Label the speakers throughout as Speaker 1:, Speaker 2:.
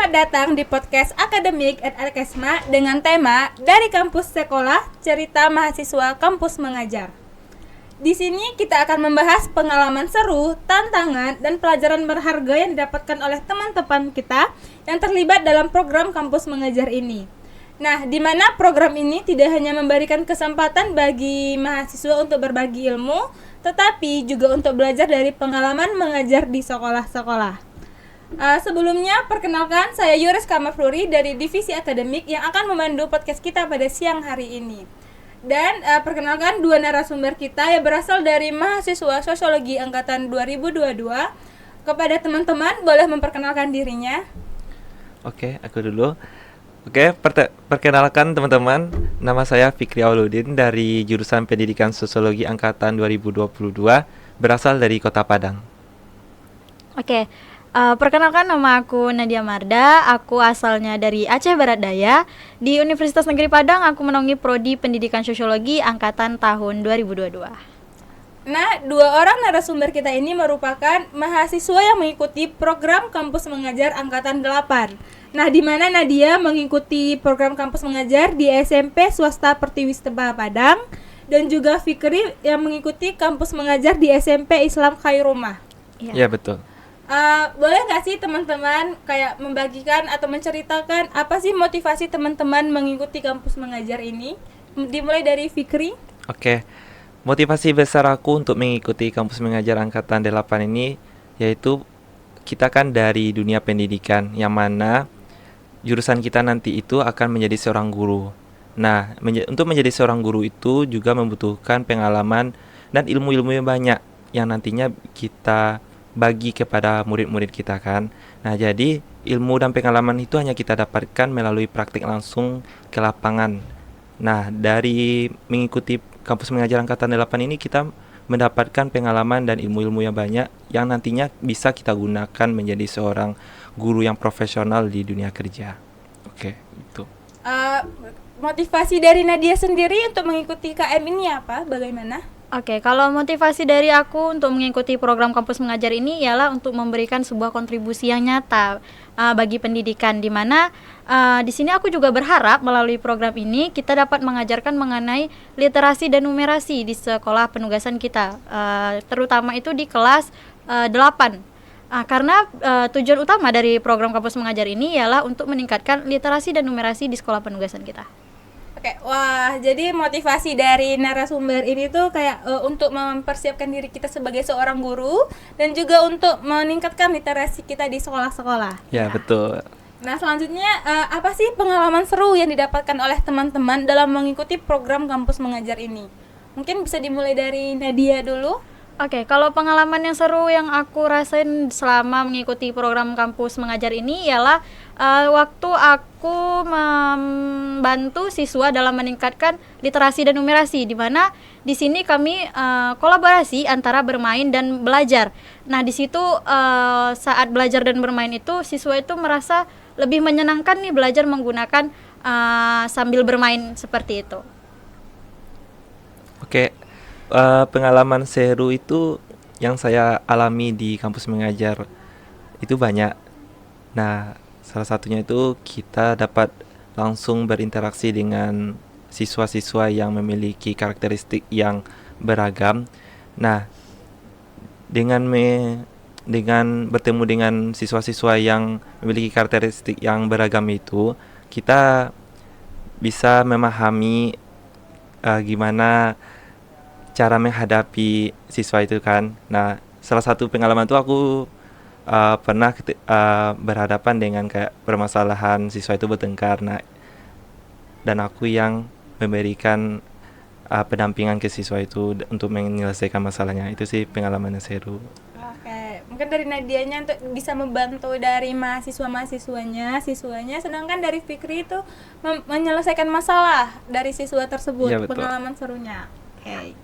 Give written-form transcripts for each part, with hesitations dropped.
Speaker 1: Selamat datang di podcast Akademik at Alkesma dengan tema Dari Kampus Sekolah, Cerita Mahasiswa Kampus Mengajar. Di sini kita akan membahas pengalaman seru, tantangan, dan pelajaran berharga yang didapatkan oleh teman-teman kita yang terlibat dalam program Kampus Mengajar ini. Nah, di mana program ini tidak hanya memberikan kesempatan bagi mahasiswa untuk berbagi ilmu, tetapi juga untuk belajar dari pengalaman mengajar di sekolah-sekolah. Sebelumnya, perkenalkan saya Yuris Kamafluri dari Divisi Akademik yang akan memandu podcast kita pada siang hari ini. Dan perkenalkan dua narasumber kita yang berasal dari mahasiswa Sosiologi Angkatan 2022. Kepada teman-teman, boleh memperkenalkan dirinya.
Speaker 2: Oke, aku dulu. Oke, perkenalkan teman-teman, nama saya Fikri Auludin dari jurusan Pendidikan Sosiologi Angkatan 2022, berasal dari Kota Padang.
Speaker 3: Oke, perkenalkan nama aku Nadia Marda, aku asalnya dari Aceh Barat Daya. Di Universitas Negeri Padang aku menaungi Prodi Pendidikan Sosiologi Angkatan tahun 2022.
Speaker 1: Nah, dua orang narasumber kita ini merupakan mahasiswa yang mengikuti program Kampus Mengajar Angkatan 8. Nah, di mana Nadia mengikuti program Kampus Mengajar di SMP Swasta Pertiwisteba Padang, dan juga Fikri yang mengikuti Kampus Mengajar di SMP Islam Khairumah.
Speaker 2: Ya, betul.
Speaker 1: Boleh nggak sih teman-teman kayak membagikan atau menceritakan apa sih motivasi teman-teman mengikuti Kampus Mengajar ini? Dimulai dari Fikri.
Speaker 2: Oke, motivasi besar aku untuk mengikuti Kampus Mengajar Angkatan 8 ini yaitu kita kan dari dunia pendidikan, yang mana jurusan kita nanti itu akan menjadi seorang guru. Nah, untuk menjadi seorang guru itu juga membutuhkan pengalaman dan ilmu-ilmu yang banyak yang nantinya kita bagi kepada murid-murid kita kan. Nah, jadi ilmu dan pengalaman itu hanya kita dapatkan melalui praktik langsung ke lapangan. Nah, dari mengikuti Kampus Mengajar Angkatan 8 ini kita mendapatkan pengalaman dan ilmu-ilmu yang banyak yang nantinya bisa kita gunakan menjadi seorang guru yang profesional di dunia kerja. Oke, itu.
Speaker 1: Motivasi dari Nadia sendiri untuk mengikuti KM ini apa? Bagaimana?
Speaker 3: Oke, kalau motivasi dari aku untuk mengikuti program Kampus Mengajar ini ialah untuk memberikan sebuah kontribusi yang nyata bagi pendidikan, di mana di sini aku juga berharap melalui program ini kita dapat mengajarkan mengenai literasi dan numerasi di sekolah penugasan kita, terutama itu di kelas 8. Karena tujuan utama dari program Kampus Mengajar ini ialah untuk meningkatkan literasi dan numerasi di sekolah penugasan kita.
Speaker 1: Oke, wah, jadi motivasi dari narasumber ini tuh kayak untuk mempersiapkan diri kita sebagai seorang guru dan juga untuk meningkatkan literasi kita di sekolah-sekolah.
Speaker 2: Ya, betul.
Speaker 1: Nah, selanjutnya apa sih pengalaman seru yang didapatkan oleh teman-teman dalam mengikuti program Kampus Mengajar ini? Mungkin bisa dimulai dari Nadia dulu.
Speaker 3: Oke, kalau pengalaman yang seru yang aku rasain selama mengikuti program Kampus Mengajar ini ialah waktu aku membantu siswa dalam meningkatkan literasi dan numerasi, di mana di sini kami kolaborasi antara bermain dan belajar. Nah, di situ saat belajar dan bermain itu siswa itu merasa lebih menyenangkan nih belajar menggunakan sambil bermain seperti itu.
Speaker 2: Oke. Pengalaman seru itu yang saya alami di Kampus Mengajar itu banyak. Nah, salah satunya itu kita dapat langsung berinteraksi dengan siswa-siswa yang memiliki karakteristik yang beragam. Nah, dengan bertemu dengan siswa-siswa yang memiliki karakteristik yang beragam itu, kita bisa memahami gimana cara menghadapi siswa itu kan. Nah, salah satu pengalaman itu aku pernah berhadapan dengan kayak permasalahan siswa itu bertengkar. Nah, dan aku yang memberikan pendampingan ke siswa itu untuk menyelesaikan masalahnya. Itu sih pengalaman yang seru.
Speaker 1: Oke, mungkin dari Nadianya untuk bisa membantu dari siswanya, sedangkan dari Fikri itu menyelesaikan masalah dari siswa tersebut. Ya, pengalaman serunya. Oke.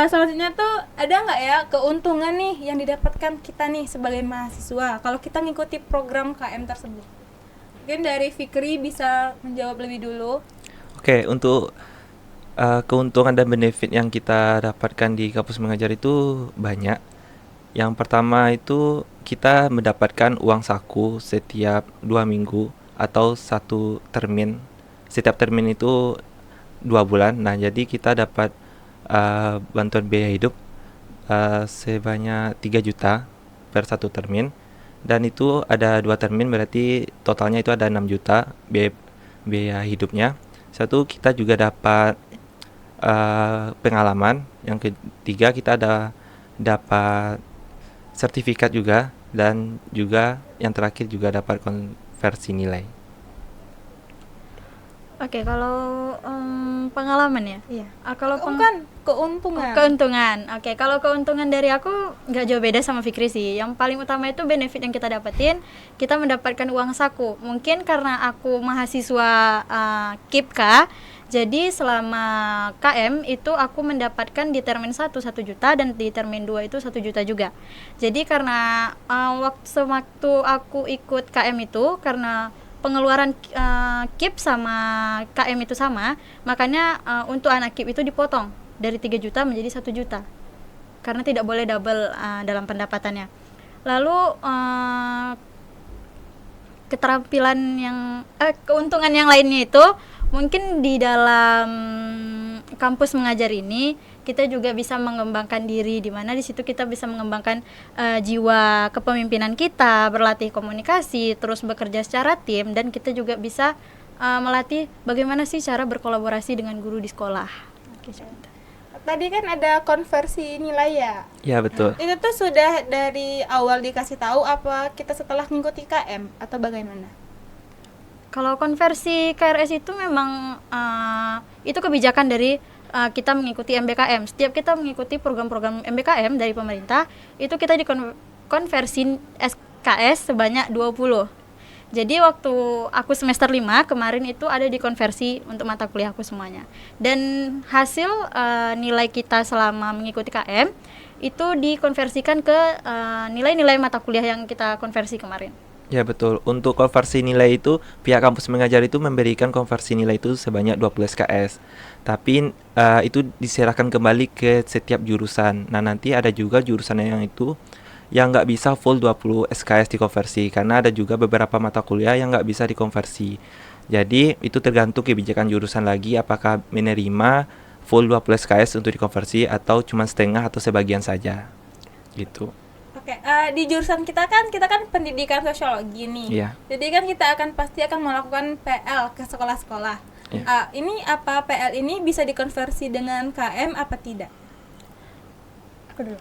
Speaker 1: Selanjutnya tuh ada nggak ya keuntungan nih yang didapatkan kita nih sebagai mahasiswa kalau kita ngikuti program KM tersebut? Mungkin dari Fikri bisa menjawab lebih dulu.
Speaker 2: Oke, untuk keuntungan dan benefit yang kita dapatkan di Kampus Mengajar itu banyak. Yang pertama itu kita mendapatkan uang saku setiap 2 minggu atau 1 termin. Setiap termin itu 2 bulan. Nah, jadi kita dapat bantuan biaya hidup sebanyak 3 juta per 1 termin. Dan itu ada 2 termin, berarti totalnya itu ada 6 juta biaya hidupnya. Satu, kita juga dapat pengalaman. Yang ketiga, kita dapat sertifikat juga, dan juga yang terakhir juga dapat konversi nilai.
Speaker 3: Oke, kalau pengalaman ya.
Speaker 1: Iya.
Speaker 3: Kalau
Speaker 1: Bukan keuntungan.
Speaker 3: keuntungan. Oke, kalau keuntungan dari aku nggak jauh beda sama Fikri sih. Yang paling utama itu benefit yang kita dapetin, kita mendapatkan uang saku. Mungkin karena aku mahasiswa KIPK, jadi selama KM itu aku mendapatkan di termin 1 juta dan di termin 2 itu 1 juta juga. Jadi karena sewaktu aku ikut KM itu, karena pengeluaran KIP sama KM itu sama, makanya untuk anak KIP itu dipotong dari 3 juta menjadi 1 juta karena tidak boleh double dalam pendapatannya. Lalu keterampilan yang keuntungan yang lainnya itu mungkin di dalam kampus mengajar ini kita juga bisa mengembangkan diri, di mana di situ kita bisa mengembangkan jiwa kepemimpinan kita, berlatih komunikasi, terus bekerja secara tim, dan kita juga bisa melatih bagaimana sih cara berkolaborasi dengan guru di sekolah. Oke,
Speaker 1: Tadi kan ada konversi nilai ya.
Speaker 2: Ya, betul.
Speaker 1: Itu tuh sudah dari awal dikasih tahu apa kita setelah mengikuti KM atau bagaimana?
Speaker 3: Kalau konversi KRS itu memang itu kebijakan dari kita mengikuti MBKM. Setiap kita mengikuti program-program MBKM dari pemerintah, itu kita dikonversi SKS sebanyak 20. Jadi waktu aku semester 5 kemarin itu ada dikonversi untuk mata kuliahku semuanya. Dan hasil nilai kita selama mengikuti KM itu dikonversikan ke nilai-nilai mata kuliah yang kita konversi kemarin.
Speaker 2: Ya, betul. Untuk konversi nilai itu, pihak kampus mengajar itu memberikan konversi nilai itu sebanyak 20 SKS. Tapi itu diserahkan kembali ke setiap jurusan. Nah, nanti ada juga jurusan yang nggak bisa full 20 SKS dikonversi, karena ada juga beberapa mata kuliah yang nggak bisa dikonversi. Jadi itu tergantung kebijakan jurusan lagi, apakah menerima full 20 SKS untuk dikonversi atau cuma setengah atau sebagian saja gitu.
Speaker 1: Oke, di jurusan kita kan pendidikan sosiologi nih.
Speaker 2: Iya.
Speaker 1: Jadi kan kita pasti akan melakukan PL ke sekolah-sekolah.
Speaker 2: Iya.
Speaker 1: Ini apa PL ini bisa dikonversi dengan KM apa tidak? Aku dulu.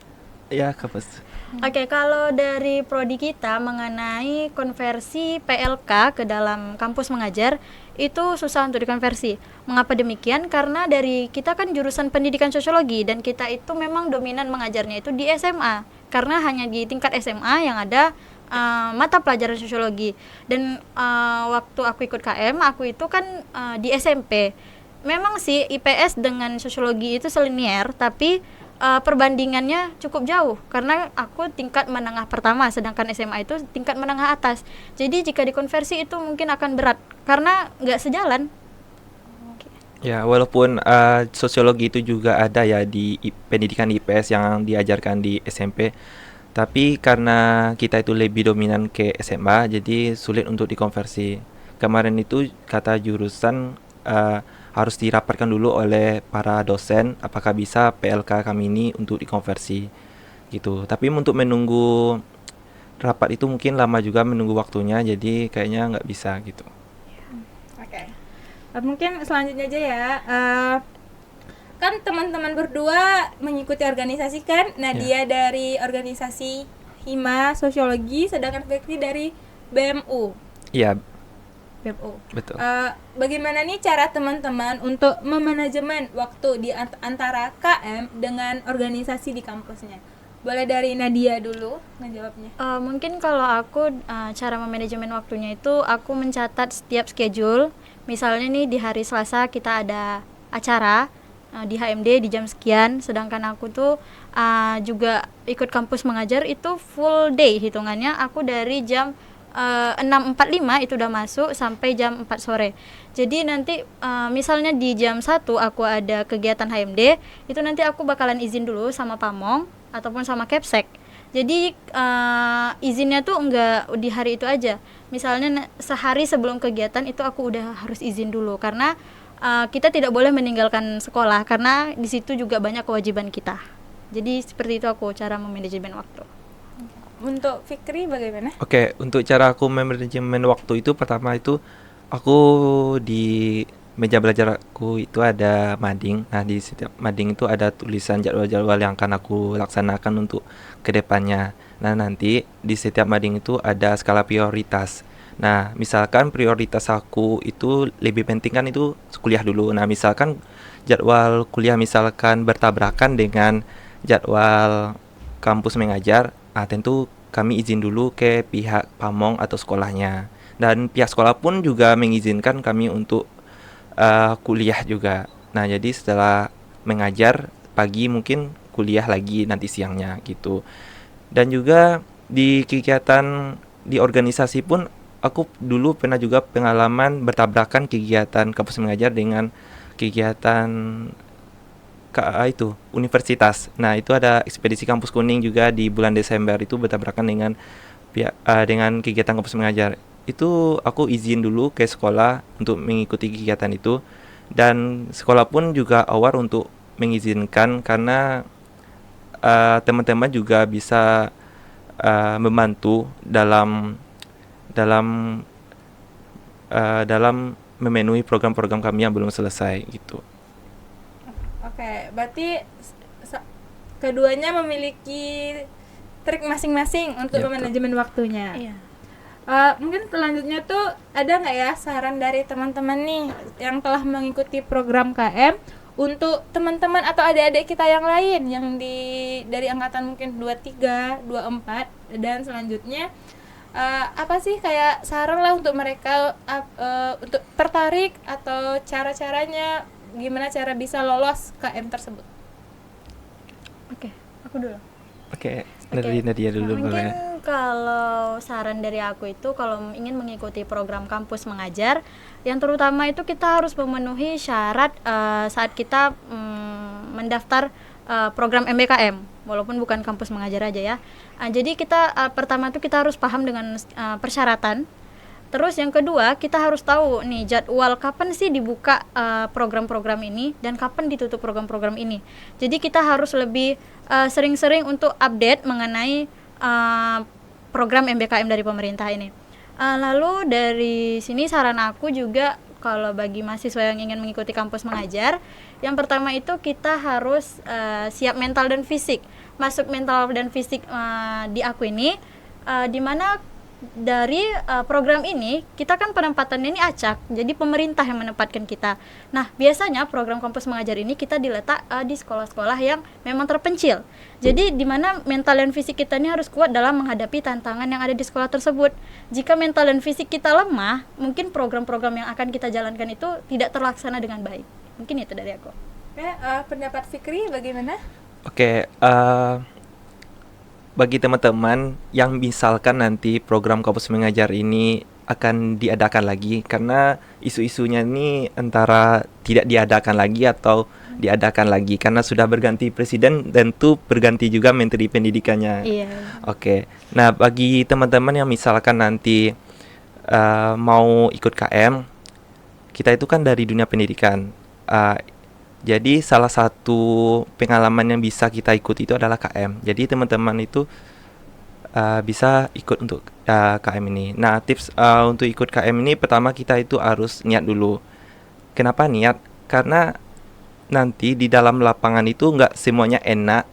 Speaker 2: Ya, kampus.
Speaker 3: Oke, kalau dari prodi kita mengenai konversi PLK ke dalam kampus mengajar itu susah untuk dikonversi. Mengapa demikian? Karena dari kita kan jurusan pendidikan sosiologi dan kita itu memang dominan mengajarnya itu di SMA. Karena hanya di tingkat SMA yang ada mata pelajaran sosiologi. Dan waktu aku ikut KM, aku itu kan di SMP. Memang sih IPS dengan sosiologi itu selinier, tapi perbandingannya cukup jauh karena aku tingkat menengah pertama sedangkan SMA itu tingkat menengah atas. Jadi jika dikonversi itu mungkin akan berat karena nggak sejalan.
Speaker 2: Ya, walaupun sosiologi itu juga ada ya di pendidikan IPS yang diajarkan di SMP, tapi karena kita itu lebih dominan ke SMA, jadi sulit untuk dikonversi. Kemarin itu kata jurusan harus dirapatkan dulu oleh para dosen apakah bisa PLK kami ini untuk dikonversi gitu. Tapi untuk menunggu rapat itu mungkin lama juga menunggu waktunya, jadi kayaknya nggak bisa gitu.
Speaker 1: Oke. Mungkin selanjutnya aja ya. Kan teman-teman berdua mengikuti organisasi kan? Nadia dari organisasi Hima Sosiologi, sedangkan Fikri dari BMU.
Speaker 2: Iya,
Speaker 1: BMU.
Speaker 2: betul.
Speaker 1: Bagaimana nih cara teman-teman untuk memanajemen waktu di antara KM dengan organisasi di kampusnya? Boleh dari Nadia dulu ngejawabnya.
Speaker 3: Mungkin kalau aku cara memanajemen waktunya itu aku mencatat setiap schedule. Misalnya nih di hari Selasa kita ada acara di HMD di jam sekian, sedangkan aku tuh juga ikut kampus mengajar itu full day hitungannya. Aku dari jam 6.45 itu udah masuk sampai jam 4 sore. Jadi nanti misalnya di jam 1 aku ada kegiatan HMD, itu nanti aku bakalan izin dulu sama Pamong ataupun sama Kepsek. Jadi izinnya tuh enggak di hari itu aja. Misalnya sehari sebelum kegiatan itu aku udah harus izin dulu karena kita tidak boleh meninggalkan sekolah karena di situ juga banyak kewajiban kita. Jadi seperti itu aku cara memanajemen waktu.
Speaker 1: Untuk Fikri bagaimana?
Speaker 2: Oke, untuk cara aku manajemen waktu itu pertama itu aku di meja belajar aku itu ada mading. Nah, di setiap mading itu ada tulisan jadwal-jadwal yang akan aku laksanakan untuk kedepannya. Nah, nanti di setiap mading itu ada skala prioritas. Nah, misalkan prioritas aku itu lebih penting kan itu kuliah dulu. Nah, misalkan jadwal kuliah misalkan bertabrakan dengan jadwal kampus mengajar, tentu kami izin dulu ke pihak pamong atau sekolahnya. Dan pihak sekolah pun juga mengizinkan kami untuk kuliah juga. Nah, jadi setelah mengajar pagi mungkin kuliah lagi nanti siangnya gitu. Dan juga di kegiatan di organisasi pun aku dulu pernah juga pengalaman bertabrakan kegiatan kampus mengajar dengan kegiatan itu universitas. Nah, itu ada ekspedisi kampus kuning juga di bulan Desember itu bertabrakan dengan kegiatan kampus mengajar. Itu aku izin dulu ke sekolah untuk mengikuti kegiatan itu dan sekolah pun juga aware untuk mengizinkan karena teman-teman juga bisa membantu dalam memenuhi program-program kami yang belum selesai gitu.
Speaker 1: Oke, berarti keduanya memiliki trik masing-masing untuk
Speaker 2: Ya,
Speaker 1: manajemen waktunya.
Speaker 3: Iya.
Speaker 1: Mungkin selanjutnya tuh ada nggak ya saran dari teman-teman nih yang telah mengikuti program KM untuk teman-teman atau adik-adik kita yang lain yang dari angkatan mungkin 23, 24 dan selanjutnya apa sih kayak saran lah untuk mereka untuk tertarik atau cara-caranya gimana cara bisa lolos KM tersebut?
Speaker 3: Oke, aku dulu.
Speaker 2: Oke, dari Nadia dulu
Speaker 3: Mungkin
Speaker 2: boleh.
Speaker 3: kalau saran dari aku itu kalau ingin mengikuti program kampus mengajar, yang terutama itu kita harus memenuhi syarat saat kita mendaftar program MBKM, walaupun bukan kampus mengajar aja ya. Jadi kita pertama itu kita harus paham dengan persyaratan. Terus yang kedua kita harus tahu nih jadwal kapan sih dibuka program-program ini dan kapan ditutup program-program ini. Jadi kita harus lebih sering-sering untuk update mengenai program MBKM dari pemerintah ini. Lalu dari sini saran aku juga kalau bagi mahasiswa yang ingin mengikuti kampus mengajar, yang pertama itu kita harus siap mental dan fisik. Masuk mental dan fisik di aku ini di mana dari program ini kita kan penempatannya ini acak, jadi pemerintah yang menempatkan kita. Nah, biasanya program kampus mengajar ini kita diletak di sekolah-sekolah yang memang terpencil. Jadi di mana mental dan fisik kita ini harus kuat dalam menghadapi tantangan yang ada di sekolah tersebut. Jika mental dan fisik kita lemah, mungkin program-program yang akan kita jalankan itu tidak terlaksana dengan baik. Mungkin itu dari aku.
Speaker 1: Oke, pendapat Fikri bagaimana?
Speaker 2: Oke, bagi teman-teman yang misalkan nanti program kampus mengajar ini akan diadakan lagi karena isu-isunya ini antara tidak diadakan lagi atau diadakan lagi karena sudah berganti presiden dan tuh berganti juga menteri pendidikannya.
Speaker 3: Iya.
Speaker 2: Oke. Nah, bagi teman-teman yang misalkan nanti mau ikut KM, kita itu kan dari dunia pendidikan. Jadi salah satu pengalaman yang bisa kita ikut itu adalah KM. Jadi teman-teman itu bisa ikut untuk KM ini. Nah, tips untuk ikut KM ini pertama kita itu harus niat dulu. Kenapa niat? Karena nanti di dalam lapangan itu nggak semuanya enak.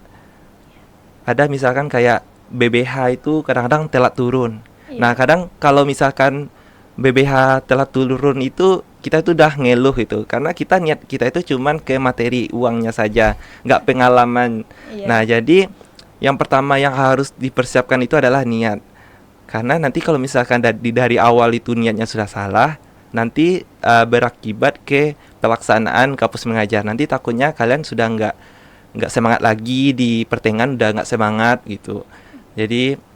Speaker 2: Ada misalkan kayak BBH itu kadang-kadang telat turun.
Speaker 3: Iya.
Speaker 2: Nah, kadang kalau misalkan BBH telat turun itu kita itu udah ngeluh gitu karena kita niat kita itu cuman ke materi uangnya saja, nggak pengalaman.
Speaker 3: Iya.
Speaker 2: Nah, jadi yang pertama yang harus dipersiapkan itu adalah niat. Karena nanti kalau misalkan dari awal itu niatnya sudah salah, nanti berakibat ke pelaksanaan kampus mengajar. Nanti takutnya kalian sudah nggak semangat lagi di pertengahan, udah nggak semangat gitu. Jadi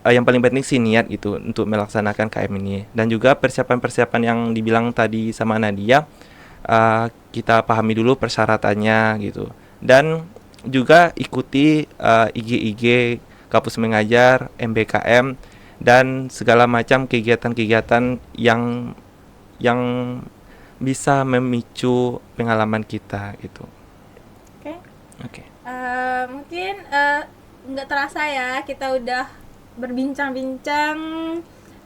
Speaker 2: yang paling penting sih niat gitu untuk melaksanakan KM ini. Dan juga persiapan-persiapan yang dibilang tadi sama Nadia, kita pahami dulu persyaratannya gitu. Dan juga ikuti IG-IG kampus mengajar, MBKM, dan segala macam kegiatan-kegiatan yang bisa memicu pengalaman kita gitu.
Speaker 1: Oke.
Speaker 2: Oke.
Speaker 1: Mungkin nggak terasa ya kita udah berbincang-bincang,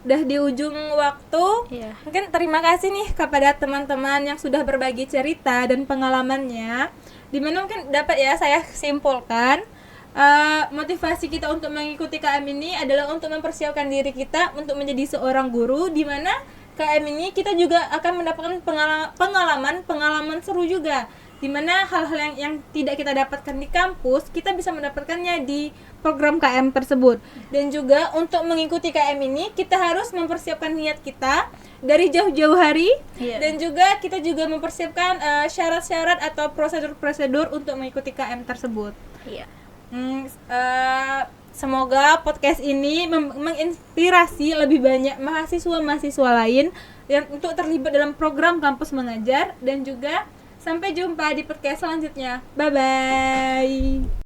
Speaker 1: udah di ujung waktu.
Speaker 3: Iya.
Speaker 1: Mungkin terima kasih nih kepada teman-teman yang sudah berbagi cerita dan pengalamannya. Dimana mungkin dapat ya saya simpulkan motivasi kita untuk mengikuti KM ini adalah untuk mempersiapkan diri kita untuk menjadi seorang guru, di mana KM ini kita juga akan mendapatkan pengalaman seru juga, di mana hal-hal yang tidak kita dapatkan di kampus kita bisa mendapatkannya di program KM tersebut. Dan juga untuk mengikuti KM ini kita harus mempersiapkan niat kita dari jauh-jauh hari.
Speaker 3: Iya.
Speaker 1: Dan juga kita juga mempersiapkan syarat-syarat atau prosedur-prosedur untuk mengikuti KM tersebut.
Speaker 3: Iya.
Speaker 1: Semoga podcast ini menginspirasi lebih banyak mahasiswa-mahasiswa lain yang untuk terlibat dalam program kampus mengajar. Dan juga sampai jumpa di podcast selanjutnya. Bye bye.